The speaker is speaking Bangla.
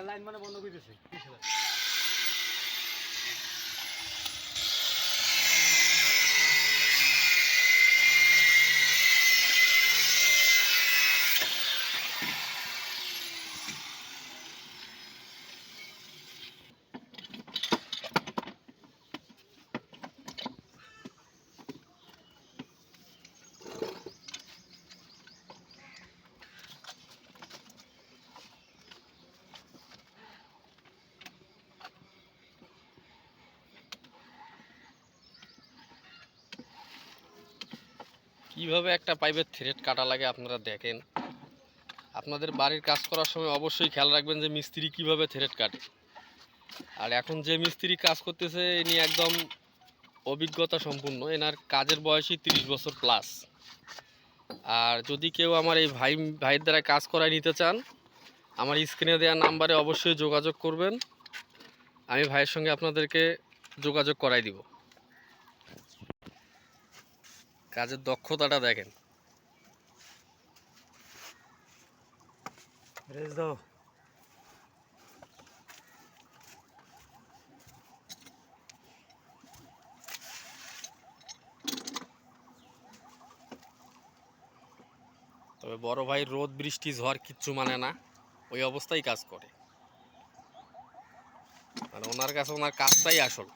লাইন মানে বন্ধ করেছে। কিভাবে একটা পাইপের থ্রেড কাটা লাগে আপনারা দেখেন। আপনাদের বাড়ির কাজ করার সময় অবশ্যই খেয়াল রাখবেন যে মিস্ত্রি কিভাবে থ্রেড কাটে। আর এখন যে মিস্ত্রি কাজ করতেছে ইনি একদম অভিজ্ঞতা সম্পূর্ণ, এনার কাজের বয়সই 30 বছর প্লাস। আর যদি কেউ আমার এই ভাইয়ের দ্বারা কাজ করায় নিতে চান, আমার স্ক্রিনে দেওয়া নাম্বারে অবশ্যই যোগাযোগ করবেন। আমি ভাইয়ের সঙ্গে আপনাদেরকে যোগাযোগ করাই দিব। কাজের দক্ষতাটা দেখেন। রেস দাও। তবে বড় ভাই রোদ বৃষ্টি ঝড় কিচ্ছু মানে না, ওই অবস্থায় কাজ করে। মানে ওনার কাছে ওনার কাজটাই আসল।